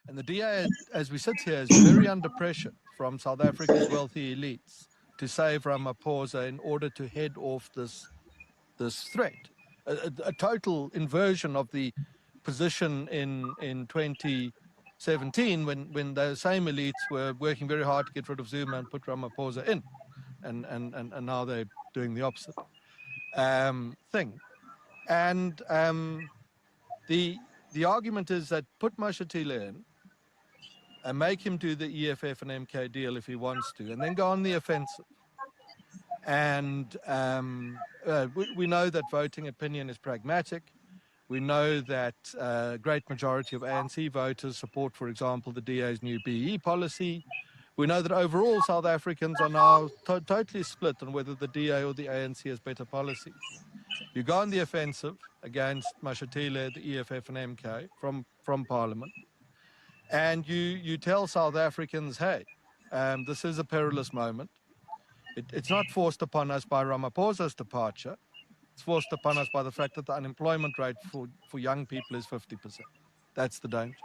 And the DA, as we sit here, is very under pressure from South Africa's wealthy elites to save Ramaphosa in order to head off this threat. A total inversion of the position in 2017 when those same elites were working very hard to get rid of Zuma and put Ramaphosa in. And now they're doing the opposite thing. And the argument is that put Mashatile in and make him do the EFF and MK deal if he wants to, and then go on the offensive. And we know that voting opinion is pragmatic. We know that a great majority of ANC voters support, for example, the DA's new BE policy. We know that overall South Africans are now totally split on whether the DA or the ANC has better policies. You go on the offensive against Mashatile, the EFF and MK from Parliament, and you tell South Africans, hey, this is a perilous moment. It's not forced upon us by Ramaphosa's departure. It's forced upon us by the fact that the unemployment rate for young people is 50%. That's the danger.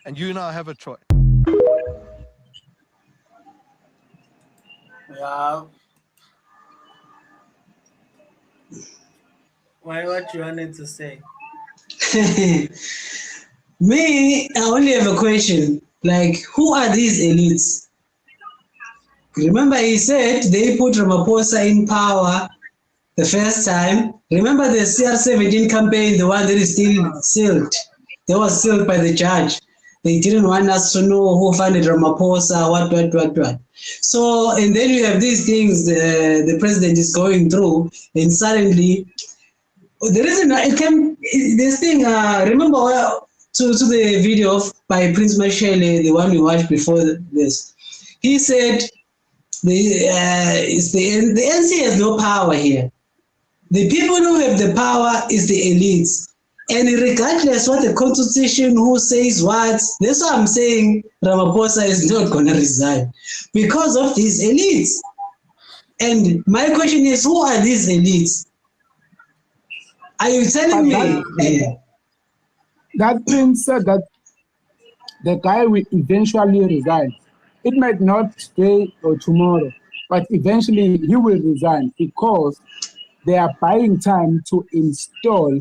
And you now have a choice. Wow. What you wanted to say? Me, I only have a question. Like, who are these elites? Remember, he said they put Ramaphosa in power the first time. Remember the CR17 campaign, the one that is still sealed. That was sealed by the judge. They didn't want us to know who funded Ramaphosa, what. So, and then you have these things the president is going through, and suddenly, the reason it came, this thing, remember to the video by Prince Mashele, the one we watched before this, he said the NC has no power here. The people who have the power is the elites. And regardless what the constitution, who says what, that's why I'm saying Ramaphosa is not going to resign because of these elites. And my question is, who are these elites? Are you telling me? That prince said that the guy will eventually resign. It might not today or tomorrow, but eventually he will resign because they are buying time to install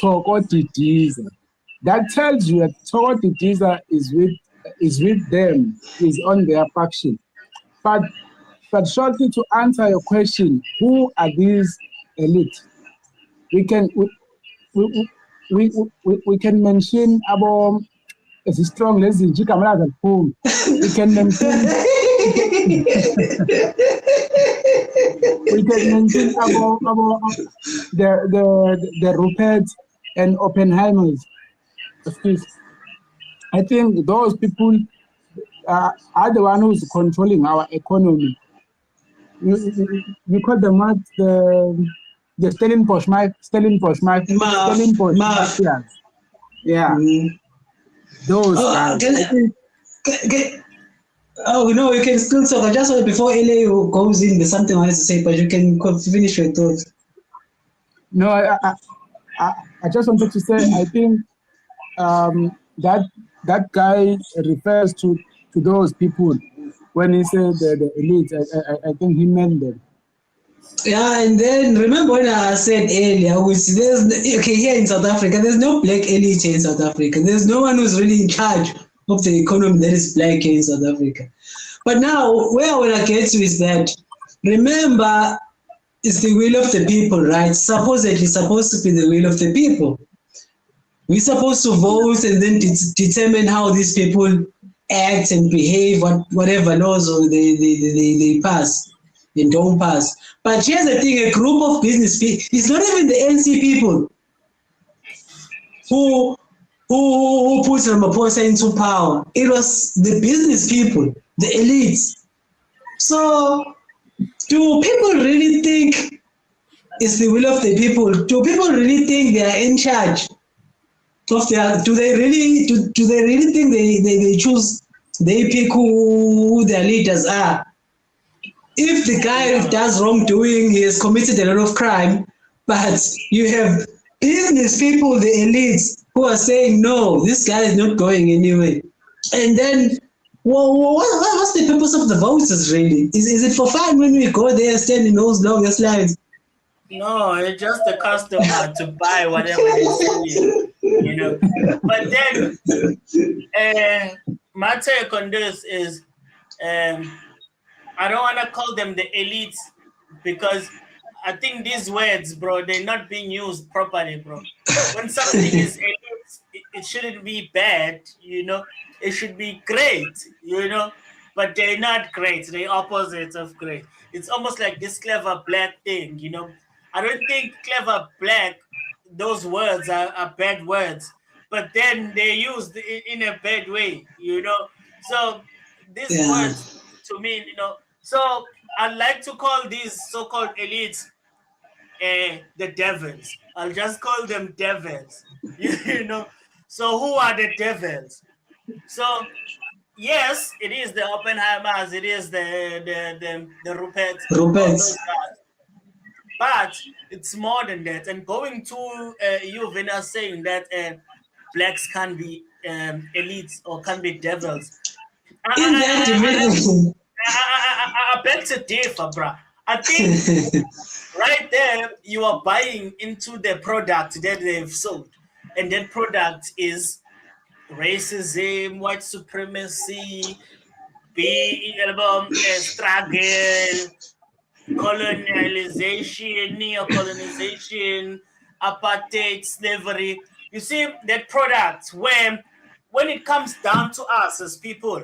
Thoko Didiza. That tells you that Thoko Didiza is with them, is on their faction. But shortly to answer your question, who are these elites? We can mention about as strong as in Jikamala at home. We can mention about the Rupert and Oppenheimers. I think those people are the one who's controlling our economy. You call them what the Stellenbosch mafias. Yeah. Those guys. No, you can still talk. I just want before LA goes in, there's something I wanted to say, but you can finish your thoughts. No, I just wanted to say, I think that guy refers to those people when he said the elite. I think he meant them. Yeah, and then remember when I said earlier, here in South Africa, there's no black elite in South Africa. There's no one who's really in charge of the economy that is black here in South Africa. But now, where I want to get to is that, remember, it's the will of the people, right? Supposedly supposed to be the will of the people. We're supposed to vote and then determine how these people act and behave, whatever laws or they pass and don't pass. But here's the thing, a group of business people, it's not even the NC people who put Ramaphosa into power. It was the business people, the elites. So do people really think it's the will of the people? Do people really think they are in charge of their, do they really think they choose, they pick who their leaders are? If the guy does wrongdoing, he has committed a lot of crime, but you have business people, the elites, who are saying, no, this guy is not going anywhere. And then, what's the purpose of the voters really? Is it for fun when we go there, stand in those longest lines? No, it's just the customer to buy whatever they're selling, you know. But then, my take on this is, I don't want to call them the elites because I think these words, bro, they're not being used properly, bro. When something is elite, it shouldn't be bad, you know. It should be great, you know. But they're not great. They're opposites of great. It's almost like this clever black thing, you know. I don't think clever black, those words are bad words, but then they're used in a bad way, you know. So these Yeah. words to me, you know. So I like to call these so-called elites the devils. I'll just call them devils, you know. So who are the devils? So yes, it is the Oppenheimers, it is the Ruperts, all those Ruperts. guys. But it's more than that. And going to you, Vina, saying that blacks can be elites or can be devils. In that division. I beg to differ, bruh. I think right there you are buying into the product that they've sold, and that product is racism, white supremacy, struggle, colonialization, neo-colonization, apartheid, slavery. You see that product when it comes down to us as people,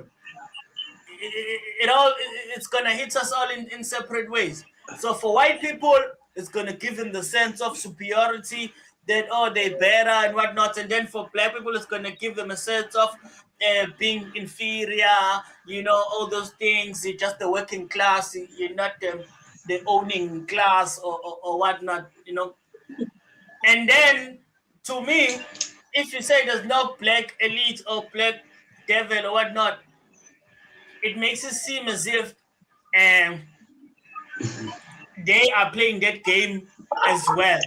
it's gonna hit us all in separate ways. So for white people, it's gonna give them the sense of superiority that they're better and whatnot, and then for black people, it's gonna give them a sense of being inferior, you know, all those things. You're just the working class, you're not the owning class or whatnot, you know. And then to me, if you say there's no black elite or black devil or whatnot, it makes it seem as if they are playing that game as well.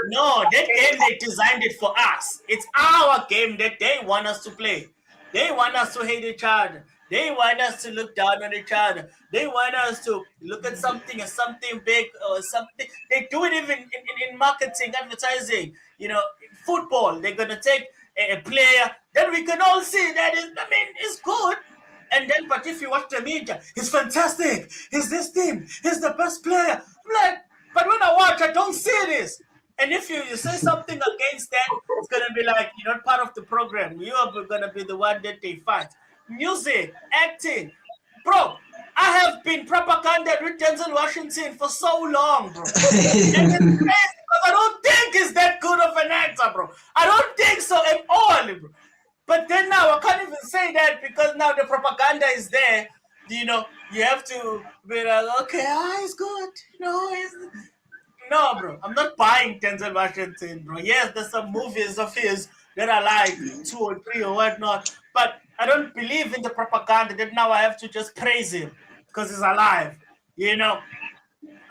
No, that game, they designed it for us. It's our game that they want us to play. They want us to hate each other. They want us to look down on each other. They want us to look at something as something big or something. They do it even in marketing, advertising. You know, in football, they're going to take a player that we can all see that is good. And then, but if you watch the media, he's fantastic. He's this team. He's the best player. I'm like, but when I watch, I don't see this. And if you say something against that, it's going to be like, you're not part of the program. You are going to be the one that they fight. Music, acting. Bro, I have been propaganda with Denzel Washington for so long, bro. And it's crazy because I don't think he's that good of an actor, bro. I don't think so at all, bro. But then now I can't even say that because now the propaganda is there. You know, you have to be like, okay, he's good. You know, no, bro. I'm not buying Denzel Washington, bro. Yes, there's some movies of his that I like, 2 or 3 or whatnot. But I don't believe in the propaganda that now I have to just praise him because he's alive. You know,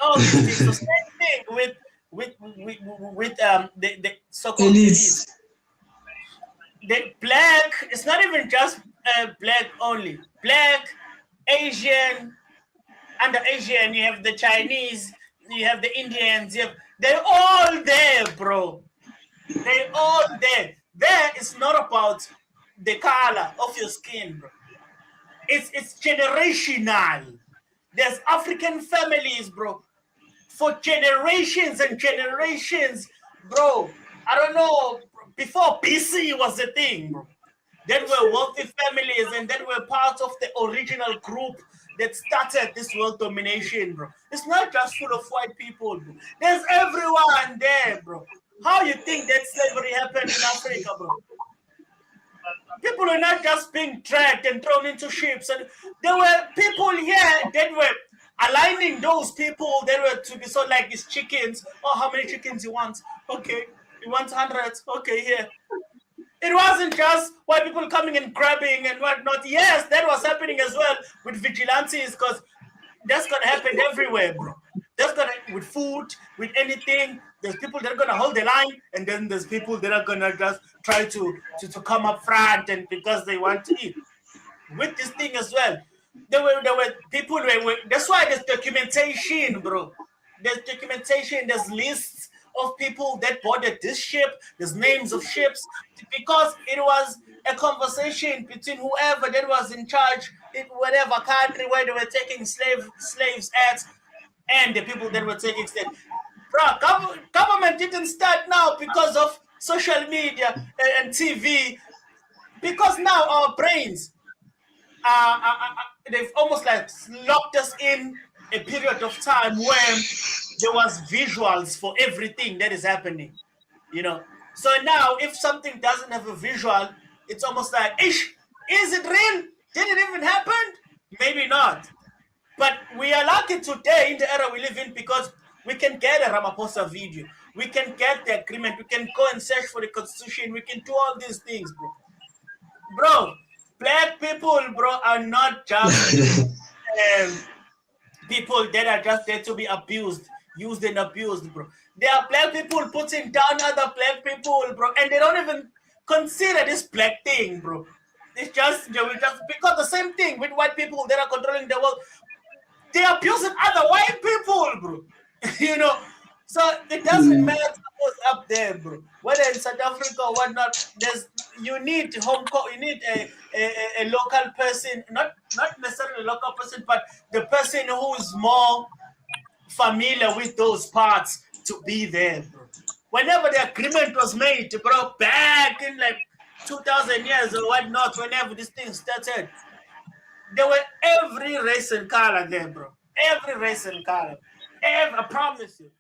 all these things. So same thing with the so-called elites. The black, it's not even just black only. Black, Asian, under Asian, you have the Chinese, you have the Indians, they're all there, bro. They're all there. There is not about the color of your skin, bro. It's generational. There's African families, bro, for generations and generations, bro. I don't know, before BC was a thing, bro. That were wealthy families and that were part of the original group that started this world domination, bro. It's not just full of white people, bro. There's everyone there, bro. How you think that slavery happened in Africa, bro? People are not just being dragged and thrown into ships. And there were people here that were aligning those people that were to be sold like these chickens. Oh, how many chickens you want? Okay, you want 100? Okay, here. It wasn't just white people coming and grabbing and whatnot. Yes, that was happening as well with vigilantes because that's going to happen everywhere, bro. That's going to, with food, with anything. There's people that are going to hold the line, and then there's people that are going to just try to come up front and because they want to eat. with this thing as well. There were people. That's why there's documentation, bro. There's documentation. There's lists of people that boarded this ship. There's names of ships because it was a conversation between whoever that was in charge in whatever country where they were taking slaves at, and the people that were taking slaves. Bro, government didn't start now because of social media and TV. Because now our brains they've almost like locked us in a period of time where there was visuals for everything that is happening, you know. So now if something doesn't have a visual, it's almost like, is it real? Did it even happen? Maybe not. But we are lucky today in the era we live in because we can get a Ramaphosa video. We can get the agreement. We can go and search for the constitution. We can do all these things, bro. Bro, black people, bro, are not just people that are just there to be abused, used and abused, bro. There are black people putting down other black people, bro, and they don't even consider this black thing, bro. It's just, because the same thing with white people that are controlling the world, they are abusing other white people, bro. You know, so it doesn't matter what's up there, bro. Whether in South Africa or whatnot, you need you need a local person, not necessarily a local person, but the person who is more familiar with those parts to be there, bro. Whenever the agreement was made, bro, back in like 2,000 years or whatnot, whenever this thing started, there were every race and color there, bro. Every race and color. I promise you.